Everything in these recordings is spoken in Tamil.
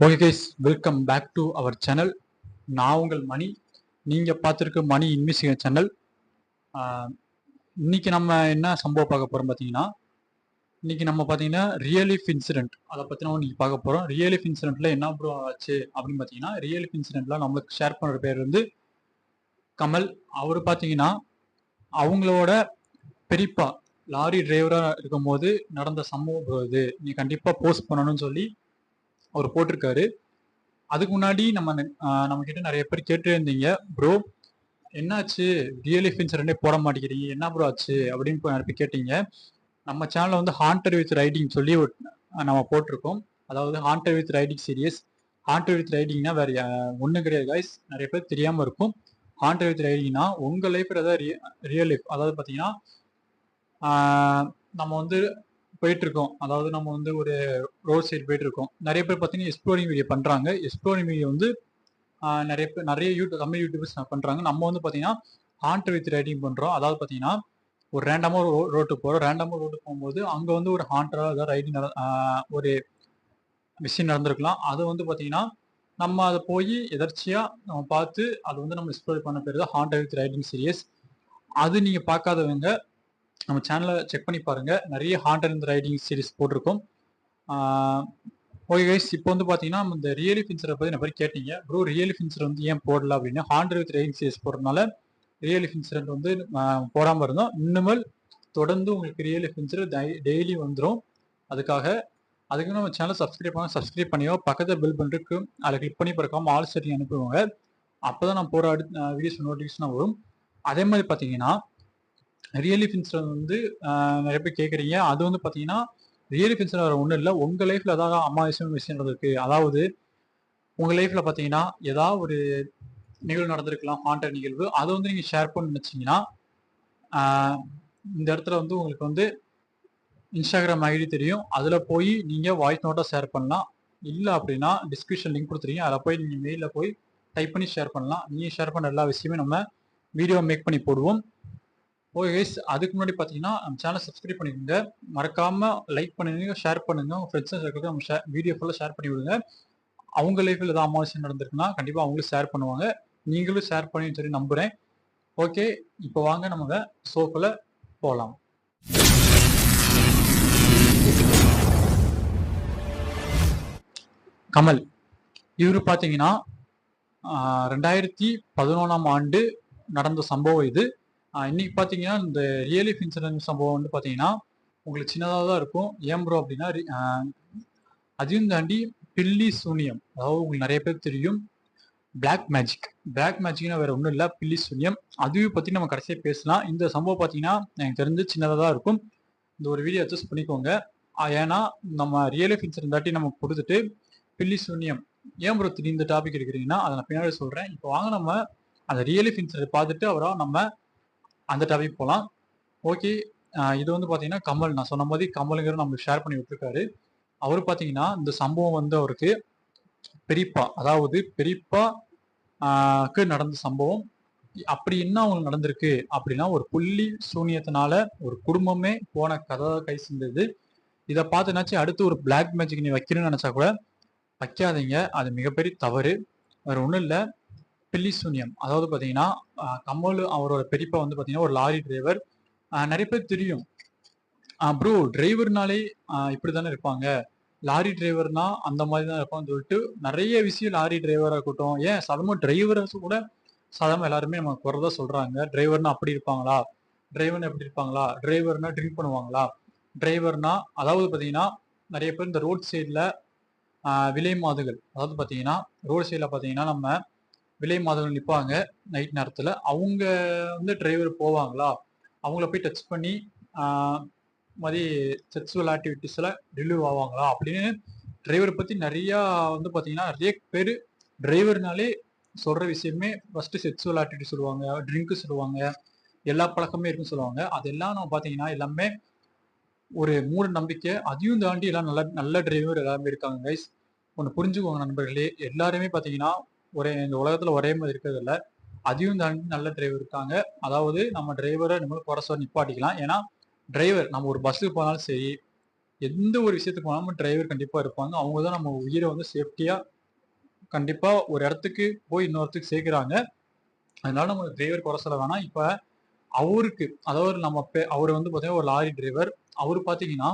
Okay guys, welcome back to our channel. நான் உங்கள் மணி. நீங்கள் பார்த்துருக்க மணி இன்வெஸ்டிகேஷன் சேனல். இன்னைக்கு நம்ம என்ன சம்பவம் பார்க்க போகிறோம் பார்த்தீங்கன்னா, இன்னைக்கு நம்ம பார்த்தீங்கன்னா ரியல் லைஃப் இன்சிடென்ட் அதை பற்றி நம்ம இன்னைக்கு பார்க்க போகிறோம். ரியல் லைஃப் இன்சிடென்ட்ல என்ன ப்ரோ ஆச்சு அப்படின்னு பார்த்தீங்கன்னா, ரியல் லைஃப் இன்சிடென்ட்ல நம்மளுக்கு ஷேர் பண்ணுற பேர் வந்து கமல். அவர் பார்த்தீங்கன்னா அவங்களோட பெரியப்பா லாரி டிரைவராக இருக்கும்போது நடந்த சம்பவம் bro இது. நீ கண்டிப்பாக போஸ்ட் பண்ணணும்னு சொல்லி அவர் போட்டிருக்காரு. அதுக்கு முன்னாடி நம்ம கிட்ட நிறைய பேர் கேட்டு இருந்தீங்க, ப்ரோ என்னாச்சு ரியல் லைஃப் இன்சிடென்டே போட மாட்டேங்கிறீங்க, என்ன ப்ரோ ஆச்சு அப்படின்னு நிறைய பேர் கேட்டீங்க. நம்ம சேனல்ல வந்து ஹாண்டர் வித் ரைடிங் சொல்லி நம்ம போட்டிருக்கோம். அதாவது ஹாண்டர் வித் ரைடிங் சீரியஸ். ஹாண்டர் வித் ரைடிங்னா வேற ஒன்றும் கிடையாது கைஸ், நிறைய பேர் தெரியாம இருக்கும். ஹாண்டர் வித் ரைடிங்னா உங்க லைஃப் ஏதாவது ரியல் லைஃப், அதாவது பார்த்தீங்கன்னா நம்ம வந்து போயிட்டு இருக்கோம். அதாவது நம்ம வந்து ஒரு ரோட் சைடு போயிட்டு இருக்கோம். நிறைய பேர் பார்த்தீங்கன்னா எக்ஸ்ப்ளோரிங் வீடியோ பண்றாங்க. எக்ஸ்ப்ளோரிங் வீடியோ வந்து நிறைய தமிழ் யூடியூபர்ஸ் பண்றாங்க. நம்ம வந்து பார்த்தீங்கன்னா ஹாண்டர் வித் ரைடிங் பண்றோம். அதாவது பார்த்தீங்கன்னா ஒரு ரேண்டமா ரோட்டுக்கு போறோம். ரேண்டமா ரோட்டுக்கு போகும்போது அங்க வந்து ஒரு ஹாண்டரா ஏதாவது ரைடிங் ஒரு விஷயம் நடந்திருக்கலாம். அது வந்து பார்த்தீங்கன்னா நம்ம அதை போய் எதர்ச்சியா நம்ம பார்த்து அது வந்து நம்ம எக்ஸ்ப்ளோர் பண்ண பேர் தான் ஹாண்டர் வித் ரைடிங் சீரியஸ். அது நீங்க பார்க்காதவங்க நம்ம சேனலை செக் பண்ணி பாருங்க. நிறைய ஹாண்டர் வித் ரைடிங் சீரிஸ் போட்டிருக்கோம். ஓகே கைஸ், இப்போ வந்து பார்த்தீங்கன்னா இந்த ரியல் லைஃப் இன்சிடென்ட் பற்றி நிறைய கேட்டீங்க. ப்ரோ ரியல் லைஃப் இன்சிடென்ட் வந்து ஏன் போடல அப்படின்னு. ஹாண்டர் வித் ரைடிங் சீரிஸ் போடுறதுனால ரியல் லைஃப் இன்சிடென்ட் வந்து போடாமல் இருந்தோம். இன்னுமல் தொடர்ந்து உங்களுக்கு ரியல் லைஃப் இன்சிடென்ட் டெய்லி வந்துடும். அதுக்கு நம்ம சேனல் சப்ஸ்கிரைப் பண்ணியோ பக்கத்தில் பில் பண்ணிருக்கு அதில் கிளிக் பண்ணி பிறக்காம ஆல் செட்டிங் அனுப்புவாங்க. அப்போதான் நான் போகிற அடுத்த வீடியோஸ் நோட்டிஃபிகேஷன் வரும். அதே மாதிரி பார்த்தீங்கன்னா ரியல் லைஃப் இன்சிடென்ட் வந்து நிறைய பேர் கேட்குறீங்க. அது வந்து பார்த்தீங்கன்னா ரியல் லைஃப் இன்சிடென்ட் வேறு ஒன்றும் இல்லை. உங்கள் லைஃப்பில் ஏதாவது அமாவாசையான விஷயம் இருக்கு, அதாவது உங்கள் லைஃப்பில் பார்த்தீங்கன்னா ஏதாவது ஒரு நிகழ்வு நடந்திருக்கலாம், ஹாண்டட் நிகழ்வு. அதை வந்து நீங்கள் ஷேர் பண்ண நினச்சிங்கன்னா இந்த இடத்துல வந்து உங்களுக்கு வந்து இன்ஸ்டாகிராம் ஐடி தெரியும். அதில் போய் நீங்கள் வாய்ஸ் நோட்டாக ஷேர் பண்ணலாம். இல்லை அப்படின்னா டிஸ்கிரிப்ஷன் லிங்க் கொடுத்துருங்க, அதில் போய் நீங்கள் மெயிலில் போய் டைப் பண்ணி ஷேர் பண்ணலாம். நீங்கள் ஷேர் பண்ண எல்லா விஷயமே நம்ம வீடியோ மேக் பண்ணி போடுவோம். ஓகே கைஸ், அதுக்கு முன்னாடி பார்த்தீங்கன்னா நம்ம சேனல் சப்ஸ்கிரைப் பண்ணிக்கோங்க. மறக்காமல் லைக் பண்ணுங்க, ஷேர் பண்ணுங்க. உங்கள் ஃப்ரெண்ட்ஸ் சர்க்கிளுக்கு நம்ம வீடியோ ஃபுல்லாக ஷேர் பண்ணி விடுங்க. அவங்க லைஃப்பில் ஏதாவது அமாவாசை நடந்திருக்குன்னா கண்டிப்பாக அவங்களும் ஷேர் பண்ணுவாங்க. நீங்களும் ஷேர் பண்ணி சொல்லி நம்புகிறேன். ஓகே, இப்போ வாங்க நம்ம ஷோக்குள்ள போகலாம். கமல் இவர் பார்த்தீங்கன்னா 2011ஆம் ஆண்டு நடந்த சம்பவம் இது. இன்னைக்கு பார்த்தீங்கன்னா இந்த ரியல் லைஃப் இன்சிடென்ட் சம்பவம் வந்து பார்த்தீங்கன்னா உங்களுக்கு சின்னதாக தான் இருக்கும். ஏன் ப்ரோ அப்படின்னா அதையும் தாண்டி பில்லி சூனியம், அதாவது உங்களுக்கு நிறைய பேர் தெரியும் பிளாக் மேஜிக்னா வேற ஒன்றும் இல்லை, பில்லி சூனியம். அதையும் பற்றி நம்ம கடைசியாக பேசலாம். இந்த சம்பவம் பார்த்தீங்கன்னா எனக்கு தெரிஞ்சு சின்னதாக தான் இருக்கும். இந்த ஒரு வீடியோ அட்ஜஸ்ட் பண்ணிக்கோங்க. ஏன்னா நம்ம ரியல் லைஃப் இன்சிடென்ட் தாட்டி நம்ம கொடுத்துட்டு பில்லி சூனியம் ஏன் ப்ரோ இந்த டாபிக் எடுக்கிறீங்கன்னா அதை நான் பின்னாடி சொல்கிறேன். இப்போ வாங்க நம்ம அந்த ரியல் லைஃப் இன்சிடென்ட் பார்த்துட்டு அவரா நம்ம அந்த டாபிக் போகலாம். ஓகே, இது வந்து பார்த்தீங்கன்னா கமல், நான் சொன்ன மாதிரி கமலுங்கிற நம்மளுக்கு ஷேர் பண்ணி விட்டுருக்காரு. அவர் பார்த்தீங்கன்னா இந்த சம்பவம் வந்து அவருக்கு பெரியப்பா, அதாவது பெரியப்பாக்கு நடந்த சம்பவம். அப்படி என்ன அவங்களுக்கு நடந்திருக்கு அப்படின்னா ஒரு புள்ளி சூனியத்தினால ஒரு குடும்பமே போன கதை கை செஞ்சது. இதை பார்த்துனாச்சு அடுத்து ஒரு பிளாக் மேஜிக் நீ வைக்கணும்னு நினைச்சா கூட வைக்காதீங்க, அது மிகப்பெரிய தவறு. வேற ஒன்றும் இல்லை, பில்லி சூனியம். அதாவது பார்த்தீங்கன்னா கமல் அவரோட பெரியப்பா வந்து பார்த்தீங்கன்னா ஒரு லாரி டிரைவர். நிறைய பேர் தெரியும் ப்ரோ டிரைவர்னாலே இப்படி தானே இருப்பாங்க, லாரி டிரைவர்னா அந்த மாதிரி தான் இருப்பான்னு சொல்லிட்டு நிறைய விஷயம் லாரி டிரைவராக இருக்கட்டும், ஏன் சாதாரண டிரைவர்ஸ் கூட சாதாரண எல்லாருமே நம்ம குறைதான் சொல்றாங்க. டிரைவர்னா அப்படி இருப்பாங்களா, டிரைவர்னா எப்படி இருப்பாங்களா, டிரைவர்னா ட்ரிங்க் பண்ணுவாங்களா, டிரைவர்னா அதாவது பார்த்தீங்கன்னா நிறைய பேர் இந்த ரோட் சைடில் விலை மாதுகள், அதாவது பார்த்தீங்கன்னா ரோடு சைடில் பார்த்தீங்கன்னா நம்ம விலை மாதவர்கள் நிற்பாங்க நைட் நேரத்தில். அவங்க வந்து டிரைவர் போவாங்களா, அவங்கள போய் டச் பண்ணி மாதிரி செக்ஸுவல் ஆக்டிவிட்டீஸில் ரிலீவ் ஆவாங்களா அப்படின்னு டிரைவரை பற்றி நிறையா வந்து பார்த்தீங்கன்னா நிறைய பேர் டிரைவர்னாலே சொல்கிற விஷயமே ஃபஸ்ட்டு செக்ஸுவல் ஆக்டிவிட்டி சொல்லுவாங்க, ட்ரிங்க்கு சொல்லுவாங்க, எல்லா பழக்கமே இருக்குன்னு சொல்லுவாங்க. அதெல்லாம் நம்ம பார்த்தீங்கன்னா எல்லாமே ஒரு மூட நம்பிக்கை. அதையும் தாண்டி எல்லாம் நல்ல நல்ல டிரைவர் எல்லாருமே இருக்காங்க கைஸ். ஒன்று புரிஞ்சுக்கோங்க நண்பர்களே, எல்லாருமே பார்த்தீங்கன்னா இந்த உலகத்துல ஒரே மாதிரி இருக்கிறது இல்லை. அதையும் தாண்டி நல்ல டிரைவர் இருக்காங்க. அதாவது நம்ம டிரைவரை நம்ம குறை சொல்லி நிப்பாட்டிக்கலாம். ஏன்னா டிரைவர் நம்ம ஒரு பஸ்ஸுக்கு போனாலும் சரி, எந்த ஒரு விஷயத்துக்கு போனாலும் டிரைவர் கண்டிப்பா இருப்பாங்க. அவங்க தான் நம்ம உயிர வந்து சேஃப்டியா கண்டிப்பா ஒரு இடத்துக்கு போய் இன்னொரு இடத்துக்கு சேர்க்கிறாங்க. அதனால நம்ம டிரைவர் குறை சொல்ல வேணாம். இப்ப அவருக்கு அதாவது நம்ம அவரு வந்து பார்த்தீங்கன்னா, ஒரு லாரி டிரைவர். அவரு பார்த்தீங்கன்னா,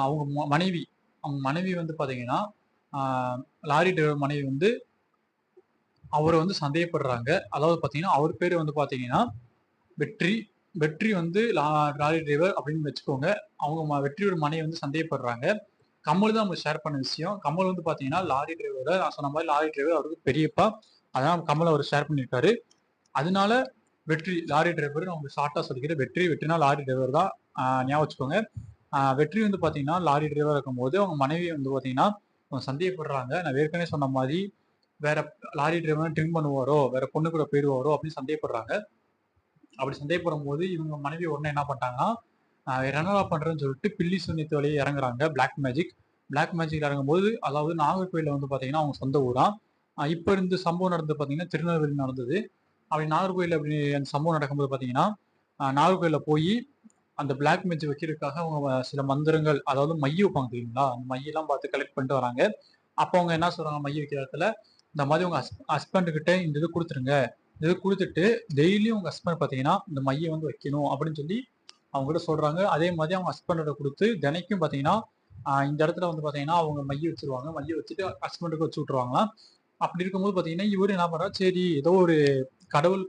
அவங்க மனைவி அவங்க மனைவி வந்து பார்த்தீங்கன்னா, ஆ லாரி டிரைவர் மனைவி வந்து அவர வந்து சந்தேகப்படுறாங்க. அதாவது பார்த்தீங்கன்னா, அவர் பேரு வந்து பார்த்தீங்கன்னா, வெற்றி. வெற்றி வந்து லாரி டிரைவர் அப்படின்னு வச்சுக்கோங்க. அவங்க வெற்றியோட மனைவி வந்து சந்தேகப்படுறாங்க. கமல் தான் நமக்கு ஷேர் பண்ண விஷயம். கமல் வந்து பார்த்தீங்கன்னா, லாரி டிரைவர நான் சொன்ன மாரி லாரி டிரைவர் அவருக்கு பெரியப்பா. அதனால கமல் அவரு ஷேர் பண்ணியிருக்காரு. அதனால வெற்றி லாரி டிரைவர் நான் உங்களுக்கு ஷார்ட்டா சொல்லிக்கிறேன். வெற்றினா லாரி டிரைவர் தான். ஞாபகம் வச்சுக்கோங்க. வெற்றி வந்து பார்த்தீங்கன்னா, லாரி டிரைவரா இருக்கும்போது அவங்க மனைவி வந்து பார்த்தீங்கன்னா, அவங்க சந்தேகப்படுறாங்க. நான் ஏற்கனவே சொன்ன மாரி, வேற லாரி டிரைவர் ட்ரிங்க் பண்ணுவாரோ, வேற பொண்ணு கூட போயிருவாரோ அப்படின்னு சந்தேகப்படுறாங்க. அப்படி சந்தேகப்படும்போது இவங்க மனைவி உடனே என்ன பண்ணிட்டாங்கன்னா, வேற என்னடா பண்றதுன்னு சொல்லிட்டு பில்லி சூனியத்து வழியா இறங்குறாங்க. Black magic. பிளாக் மேஜிக்ல இறங்கும்போது, அதாவது நாகர்கோயில்ல வந்து பார்த்தீங்கன்னா, அவங்க சொந்த ஊராம். இப்ப இந்த சம்பவம் நடந்தது பார்த்தீங்கன்னா, திருநெல்வேலில நடந்தது. அப்படி நாகர்கோயில்ல அப்படி அந்த சம்பவம் நடக்கும்போது பார்த்தீங்கன்னா, நாகர்கோயில்ல போயி அந்த பிளாக் மேஜிக் வைக்கிறதுக்காக அவங்க சில மந்திரங்கள், அதாவது மை வைப்பாங்க தெரியுங்களா? அந்த மையெல்லாம் பார்த்து கலெக்ட் பண்ணிட்டு வராங்க. அப்போ அவங்க என்ன சொல்றாங்க மை வைக்கிற இடத்துல, இந்த மாதிரி உங்க ஹஸ்பண்ட் கிட்ட இந்த இது குடுத்துருங்க. இது குடுத்துட்டு டெய்லியும் உங்க ஹஸ்பண்ட் பார்த்தீங்கன்னா, இந்த மைய வந்து வைக்கணும் அப்படின்னு சொல்லி அவங்ககிட்ட சொல்றாங்க. அதே மாதிரி அவங்க ஹஸ்பண்டோட குடுத்து தினைக்கும் பார்த்தீங்கன்னா, இந்த இடத்துல வந்து பார்த்தீங்கன்னா, அவங்க மைய வச்சுருவாங்க. மைய வச்சுட்டு ஹஸ்பண்டுக்கு வச்சு விட்டுருவாங்களாம். அப்படி இருக்கும்போது பார்த்தீங்கன்னா, இவரு என்ன பண்றாரு, சரி ஏதோ ஒரு கடவுள்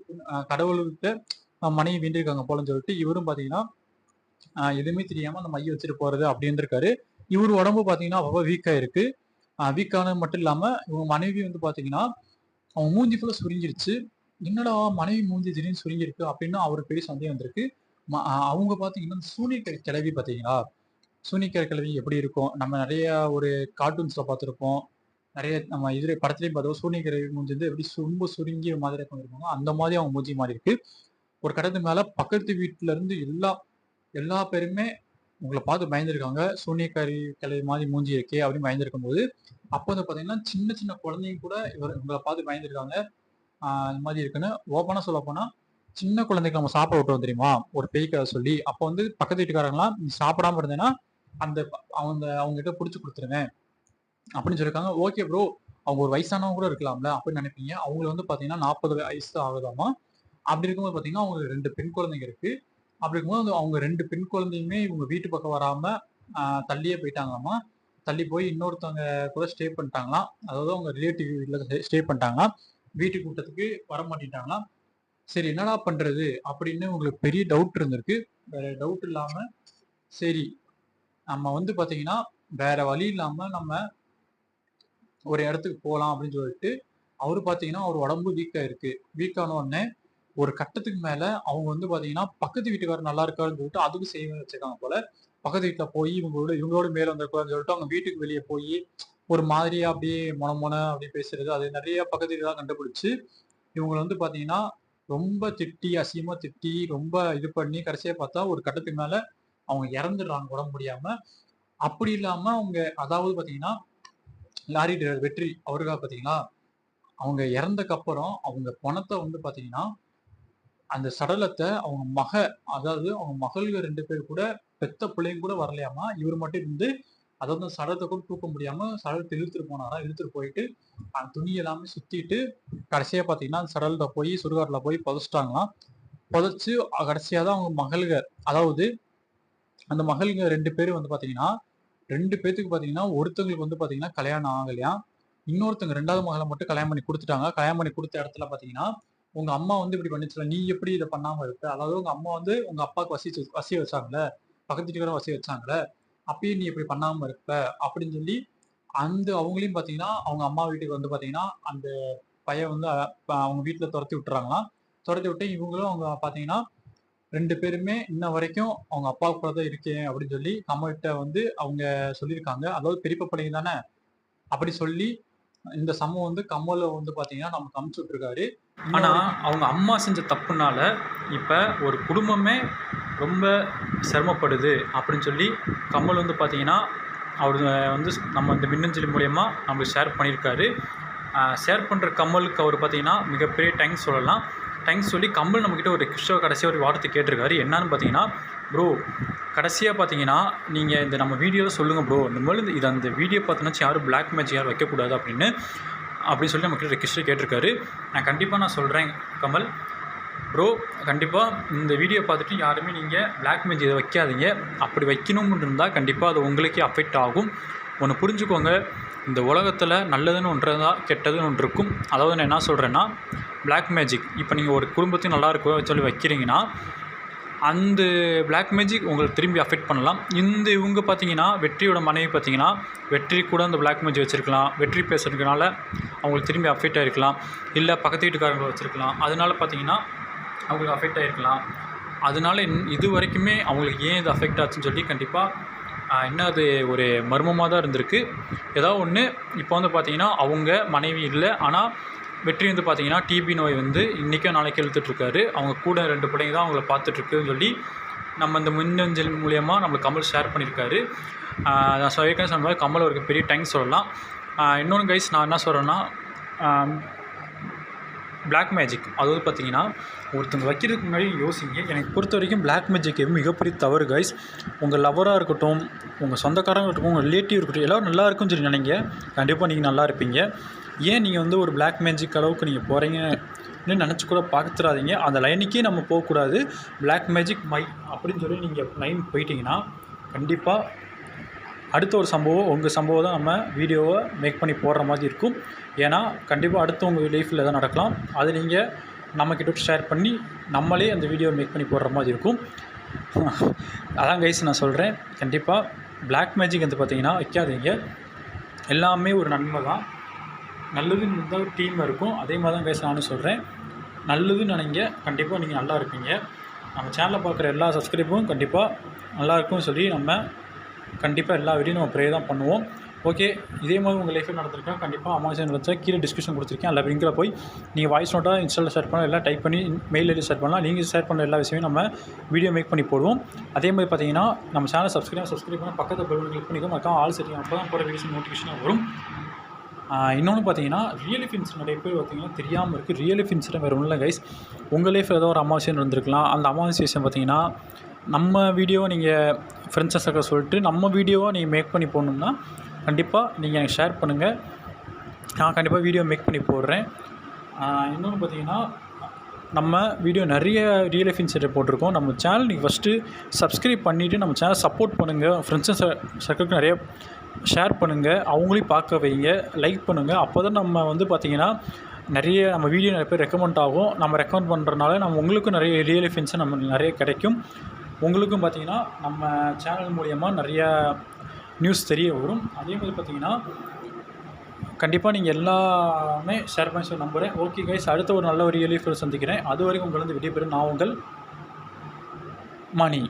கடவுள்கிட்ட மனைவி வேண்டியிருக்காங்க போலன்னு சொல்லிட்டு, இவரும் பார்த்தீங்கன்னா, எதுவுமே தெரியாம அந்த மைய வச்சுட்டு போறது அப்படி இருந்திருக்காரு. இவரு உடம்பு பார்த்தீங்கன்னா, அப்பப்ப வீக் ஆயிருக்கு. வீக் ஆனது மட்டும் இல்லாம, இவங்க மனைவி வந்து பார்த்தீங்கன்னா, அவங்க மூஞ்சி ஃபுல்லா சுருங்கிருச்சு. என்னடா மனைவி மூஞ்சி திடீர்னு சுருங்கிருக்கு அப்படின்னு அவருக்கு பெரிய சந்தேகம் வந்திருக்கு. அவங்க பார்த்தீங்கன்னா, சூனியக்காரி கிழவி பார்த்தீங்களா? சூனியக்காரி கிழவி எப்படி இருக்கும்? நம்ம நெறைய ஒரு கார்ட்டூன்ஸ்ல பார்த்திருப்போம். நெறைய நம்ம இதுல படத்திலேயும் பார்த்தோம். சூனியக்காரி மூஞ்சி வந்து எப்படி ரொம்ப சுருங்கிய மாதிரி இருக்கும். அந்த மாதிரி அவங்க மூஞ்சி மாறி இருக்கு. ஒரு கட்டத்துக்கு மேல பக்கத்து வீட்ல இருந்து எல்லா எல்லா பேருமே உங்கள பார்த்து பயந்துருக்காங்க. "சூனியக்காரி கிழவி மாரி மூஞ்சி இருக்கே!" அப்படின்னு பயந்துருக்கும்போது, அப்ப வந்து பார்த்தீங்கன்னா, சின்ன சின்ன குழந்தைங்க கூட உங்கள பார்த்து பயந்துருக்காங்க. இந்த மாரி இருக்குன்னு. ஓப்பனா சொல்லப்போனா, சின்ன குழந்தைக்கு நம்ம சாப்பிட விட்டோம் தெரியுமா? ஒரு பேய் கத சொல்லி. அப்ப வந்து பக்கத்து வீட்டுக்காரங்கலாம், "நீ சாப்பிடாம இருந்தேன்னா, அந்த அவங்ககிட்ட புடிச்சு குடுத்துருவேன்." அப்படின்னு சொல்லியிருக்காங்க. Okay bro. அவங்க ஒரு வயசானவங்க கூட இருக்கலாம்ல, அப்படின்னு நெனைப்பீங்க. அவங்களுக்கு வந்து பார்த்தீங்கன்னா, 40 வயசு தான் ஆகுதாமா. அப்படி இருக்கும்போது பார்த்தீங்கன்னா, அவங்களுக்கு 2 பெண் குழந்தைங்க இருக்கு. அப்படி இருக்கும்போது அவங்க 2 பெண் குழந்தையுமே இவங்க வீட்டு பக்கம் வராம, அ தள்ளியே போயிட்டாங்களாமா. தள்ளி போய் இன்னொருத்தவங்க கூட ஸ்டே பண்ணிட்டாங்களாம். அதாவது அவங்க ரிலேட்டிவ் வீட்ல ஸ்டே பண்ணிட்டாங்களாம். வீட்டுக்கு கூட்டத்துக்கு வரமாட்டேன்ட்டாங்களாம். சரி என்னடா பண்றது? அப்படின்னு உங்களுக்கு பெரிய டவுட் இருந்திருக்கு. வேற டவுட் இல்லாம, சரி நம்ம வந்து பார்த்தீங்கன்னா, வேற வழி இல்லாம நம்ம ஒரு இடத்துக்கு போலாம் அப்படின்னு சொல்லிட்டு, அவரு பார்த்தீங்கன்னா, அவரு உடம்பு வீக் ஆயிருக்கு. வீக் ஆன உடனே ஒரு கட்டத்துக்கு மேல அவங்க வந்து பார்த்தீங்கன்னா, பக்கத்து வீட்டுக்காரர் நல்லா இருக்காருன்னு சொல்லிட்டு அதுக்கும் செய்ய வச்சிருக்காங்க போல. பக்கத்து வீட்ல போய் இவங்களோட மேல வந்துரக்கூடாதுன்னு சொல்லிட்டு அவங்க வீட்டுக்கு வெளிய போயி, ஒரு மாதிரியா அப்படியே மொண அப்படியே பேசுறது. அது நெறைய பக்கத்து வீடுலாம் கண்டுபிடிச்சு, இவங்கள வந்து பார்த்தீங்கன்னா, ரொம்ப திட்டி, அசிங்கமா திட்டி, ரொம்ப இது பண்ணி கடைசியா பார்த்தா ஒரு கட்டத்துக்கு மேல அவங்க இறந்துடுறாங்க உடம்பு முடியாம. அப்படி இல்லாம அவங்க அதாவது பார்த்தீங்கன்னா, லாரி டிரைவர் வெற்றி அவருக்கா பார்த்தீங்களா, அவங்க இறந்தக்கப்புறம் அவங்க பொணத்த வந்து பார்த்தீங்கன்னா அந்த சடலத்த அவங்க அதாவது அவங்க மகள்க 2 பேர் கூட பெத்த பிள்ளைங்க கூட வரலையாமா. இவரு மட்டும் இருந்து அதாவது அந்த சடலத்த கூட தூக்க முடியாம சடலத்த இழுத்துட்டு போனாராம். இழுத்துட்டு போயிட்டு அந்த துணி எல்லாமே சுத்திட்டு கடைசியா பார்த்தீங்கன்னா, அந்த சடலத்த போய் சுடுகாட்ல போய் புதைச்சுட்டாங்களாம். புதைச்சு கடைசியா தான் அவங்க மகள்க அதாவது அந்த மகள்க 2 பேரும் வந்து பார்த்தீங்கன்னா, 2 பேத்துக்கு பார்த்தீங்கன்னா, ஒருத்தவங்களுக்கு வந்து பார்த்தீங்கன்னா கல்யாணம் ஆகலையாம். இன்னொருத்தவங்க 2வது மகள மட்டும் கல்யாணம் பண்ணி குடுத்துட்டாங்க. கல்யாணம் பண்ணி குடுத்த இடத்துல பார்த்தீங்கன்னா, உங்க அம்மா வந்து இப்படி பண்ணுச்சுல்ல, நீ எப்படி இத பண்ணாம இருக்க? அதாவது உங்க அம்மா வந்து உங்க அப்பாவுக்கு வசிய வச்சாங்கல்ல, பக்கத்து வீட்டுக்காரங்க வசிய வச்சாங்கல்ல, அப்பயும் நீ இப்படி பண்ணாம இருப்ப அப்படின்னு சொல்லி, அந்த அவங்களையும் பார்த்தீங்கன்னா, அவங்க அம்மா வீட்டுக்கு வந்து பார்த்தீங்கன்னா, அந்த பையன் வந்து அவங்க வீட்ல தொரத்தி விட்டுறாங்களாம். தொரத்தி விட்டு இவங்களும் அவங்க பார்த்தீங்கன்னா 2 பேருமே இன்ன வரைக்கும் அவங்க அப்பா கூட தான் இருக்கேன் அப்படின்னு சொல்லி கமல்ட்ட வந்து அவங்க சொல்லியிருக்காங்க. அதாவது பெரியப்பா பையன் தானே, அப்படி சொல்லி இந்த சம்பவம் வந்து கமல வந்து பார்த்தீங்கன்னா, நமக்கு அனுப்பிச்சு விட்டுருக்காரு. ஆனா, அவங்க அம்மா செஞ்ச தப்புனால, இப்ப ஒரு குடும்பமே ரொம்ப சிரமப்படுது அப்படின்னு சொல்லி கமல் வந்து பார்த்தீங்கன்னா, அவரு வந்து நம்ம இந்த மின்னஞ்சல் மூலியமா நம்மளுக்கு ஷேர் பண்ணியிருக்காரு. ஷேர் பண்ற கமலுக்கு அவரு பார்த்தீங்கன்னா, மிகப்பெரிய தேங்க்ஸ் சொல்லலாம். தேங்க்ஸ் சொல்லி கமல் நம்மகிட்ட ஒரு கடைசியா ஒரு வார்த்தை கேட்டிருக்காரு. என்னான்னு பார்த்தீங்கன்னா, ப்ரோ கடைசியாக பார்த்தீங்கன்னா நீங்கள் இந்த நம்ம வீடியோவில் சொல்லுங்கள் ப்ரோ, இந்த மாதிரி இது அந்த வீடியோ பார்த்தோன்னா யாரும் பிளாக் மேஜிக் யாரும் வைக்கக்கூடாது அப்படின்னு சொல்லி நம்மக்கிட்ட ரெக்வஸ்ட்டு கேட்டிருக்காரு. நான் சொல்கிறேன் கமல் ப்ரோ, கண்டிப்பாக இந்த வீடியோ பார்த்துட்டு யாருமே நீங்கள் பிளாக் மேஜிக் இதை வைக்காதீங்க. அப்படி வைக்கணும்னு இருந்தால் கண்டிப்பாக அது உங்களுக்கே அஃபெக்ட் ஆகும். ஒன்று புரிஞ்சுக்கோங்க, இந்த உலகத்தில் நல்லதுன்னு ஒன்று தான் கெட்டதுன்னு ஒன்று இருக்கும். அதாவது நான் என்ன சொல்கிறேன்னா, பிளாக் மேஜிக் இப்போ நீங்கள் ஒரு குடும்பத்தையும் நல்லா இருக்கும் சொல்லி வைக்கிறீங்கன்னா அந்த பிளாக் மேஜிக் உங்களுக்கு திரும்பி அஃபெக்ட் பண்ணலாம். இவங்க பார்த்தீங்கன்னா வெற்றியோட மனைவி பார்த்தீங்கன்னா வெற்றி கூட அந்த பிளாக் மேஜிக் வச்சுருக்கலாம். வெற்றி பேசுறதுனால அவங்களுக்கு திரும்பி அஃபெக்ட் ஆகிருக்கலாம். இல்லை பக்கத்து வீட்டுக்காரங்களை வச்சுருக்கலாம். அதனால பார்த்தீங்கன்னா அவங்களுக்கு அஃபெக்ட் ஆகிருக்கலாம். அதனால இது வரைக்குமே அவங்களுக்கு ஏன் இது அஃபெக்ட் ஆச்சுன்னு சொல்லி கண்டிப்பாக என்ன அது ஒரு மர்மமாக தான் இருந்திருக்கு. ஏதாவது ஒன்று இப்போ வந்து பார்த்திங்கன்னா அவங்க மனைவி இல்லை, ஆனால் வெற்றி வந்து பார்த்திங்கன்னா டிபி நோய் வந்து இன்றைக்கும் நாளைக்கு இழுத்துட்ருக்காரு. அவங்க கூட 2 பிள்ளைங்க தான் அவங்கள பார்த்துட்ருக்குன்னு சொல்லி நம்ம இந்த மின்னஞ்சல் மூலியமாக நம்மளுக்கு கமல் ஷேர் பண்ணியிருக்காரு. நான் ஏற்கனவே சொன்ன மாதிரி கமல் அவருக்கு பெரிய தேங்க்ஸ் சொல்லலாம். இன்னொன்று கைஸ், நான் என்ன சொல்கிறேன்னா, பிளாக் மேஜிக் அதாவது பார்த்திங்கன்னா ஒருத்தங்க வைக்கிறதுக்கு முன்னாடி யோசிங்க. எனக்கு பொறுத்த வரைக்கும் பிளாக் மேஜிக் மிகப்பெரிய தவறு கைஸ். உங்கள் லவராக இருக்கட்டும், உங்கள் சொந்தக்காரங்க இருக்கட்டும், உங்கள் ரிலேட்டிவ் இருக்கட்டும், எல்லோரும் நல்லா இருக்குன்னு சொல்லி நினைங்க. கண்டிப்பாக நீங்கள் நல்லா இருப்பீங்க. ஏன் நீங்கள் வந்து ஒரு பிளாக் மேஜிக் அளவுக்கு நீங்கள் போகிறீங்கன்னு நினச்சி கூட பார்த்துறாதீங்க. அந்த லைனுக்கே நம்ம போகக்கூடாது. பிளாக் மேஜிக் அப்படின்னு சொல்லி நீங்கள் லைன் போயிட்டீங்கன்னா கண்டிப்பாக அடுத்த ஒரு சம்பவம் உங்கள் சம்பவம் தான் நம்ம வீடியோவை மேக் பண்ணி போடுற மாதிரி இருக்கும். ஏன்னா கண்டிப்பாக அடுத்து உங்கள் லைஃப்பில் எதாவது நடக்கலாம். அது நீங்கள் நம்மக்கிட்ட ஷேர் பண்ணி நம்மளே அந்த வீடியோவை மேக் பண்ணி போடுற மாதிரி இருக்கும். அதான் கைஸ் நான் சொல்கிறேன், கண்டிப்பாக பிளாக் மேஜிக் வந்து பார்த்திங்கன்னா வைக்காதீங்க. எல்லாமே ஒரு நன்மை தான். நல்லதுன்னு இருந்தால் ஒரு டீம் இருக்கும். அதே மாதிரி தான் கைஸ் நானும் சொல்கிறேன். நல்லதுன்னு நினைங்க, கண்டிப்பாக நீங்கள் நல்லா இருப்பீங்க. நம்ம சேனலில் பார்க்குற எல்லா சப்ஸ்கிரைபரும் கண்டிப்பாக நல்லா இருக்கும்னு சொல்லி நம்ம கண்டிப்பாக எல்லா வீடியும் நம்ம ப்ரே தான் பண்ணுவோம். ஓகே, இதே மாதிரி உங்கள் லைஃப்பில் நடந்திருக்கேன் கண்டிப்பாக அமேசான் வச்சா கீழே டிஸ்கிரிப்ஷன் கொடுத்துருக்கேன். எல்லா லிங்கில் போய் நீங்கள் வாய்ஸ் நோட்டாக இன்ஸ்டாலில் ஷேர் பண்ணலாம், எல்லாம் டைப் பண்ணி மெயில் ஐடி ஷேர் பண்ணலாம். நீங்கள் ஷேர் பண்ண எல்லா விஷயமும் நம்ம வீடியோ மேக் பண்ணி போடுவோம். அதே மாதிரி பார்த்தீங்கன்னா நம்ம சேனல் சப்ஸ்கிரைப் பண்ண பக்கத்தில் பெல் கிளிக் பண்ணிக்கோ, மறக்காம ஆல் செட்டிங் அப்போ தான் போகிற வீடியோஸ் நோட்டிஃபிகேஷனாக வரும். இன்னொன்று பார்த்தீங்கன்னா ரியல் லைஃப் இன்சிடென்ட் நிறைய பேர் பார்த்தீங்கன்னா தெரியாமல் இருக்குது. ரியல் லைஃப் இன்சிடென்ட் வேறு ஒன்றும் இல்லை கைஸ். உங்கள் லைஃப்பில் ஏதோ ஒரு அமாவாசை இருந்திருக்கலாம். அந்த அமாவாசை விஷயம் பார்த்தீங்கன்னா நம்ம வீடியோவை நீங்கள் ஃப்ரெண்ட்ஸ் சர்க்கிள் சொல்லிட்டு நம்ம வீடியோவை நீங்கள் மேக் பண்ணி போடணும்னா கண்டிப்பாக நீங்கள் எனக்கு ஷேர் பண்ணுங்கள். நான் கண்டிப்பாக வீடியோ மேக் பண்ணி போடுறேன். இன்னொன்று பார்த்தீங்கன்னா நம்ம வீடியோ நிறைய ரியல் லைஃப் இன்சிடென்ட் போட்டிருக்கோம். நம்ம சேனல் நீங்கள் ஃபஸ்ட்டு சப்ஸ்கிரைப் பண்ணிவிட்டு நம்ம சேனல் சப்போர்ட் பண்ணுங்கள். ஃப்ரெண்ட்ஸ் சர்க்கிளுக்கு நிறைய ஷேர் பண்ணுங்கள், அவங்களையும் பார்க்க வைங்க, லைக் பண்ணுங்கள். அப்போ தான் நம்ம வந்து பார்த்திங்கன்னா நிறைய நம்ம வீடியோ நிறைய பேர் ரெக்கமெண்ட் ஆகும். நம்ம ரெக்கமெண்ட் பண்ணுறதுனால நம்ம உங்களுக்கும் நிறைய ரியல் லைஃப் இன்சிடென்ட் நம்ம நிறைய கிடைக்கும். உங்களுக்கும் பார்த்திங்கன்னா நம்ம சேனல் மூலயமா நிறையா நியூஸ் தெரிய வரும். அதே மாதிரி பார்த்திங்கன்னா கண்டிப்பாக நீங்கள் எல்லாமே ஷேர் பண்ணி சொல்லி நம்புகிறேன். ஓகே கைஸ், அடுத்த ஒரு நல்ல ஒரு ரியல் லைஃப் சந்திக்கிறேன். அது வரைக்கும் உங்களை வந்து விடைபெறும் நான் உங்கள் மணி.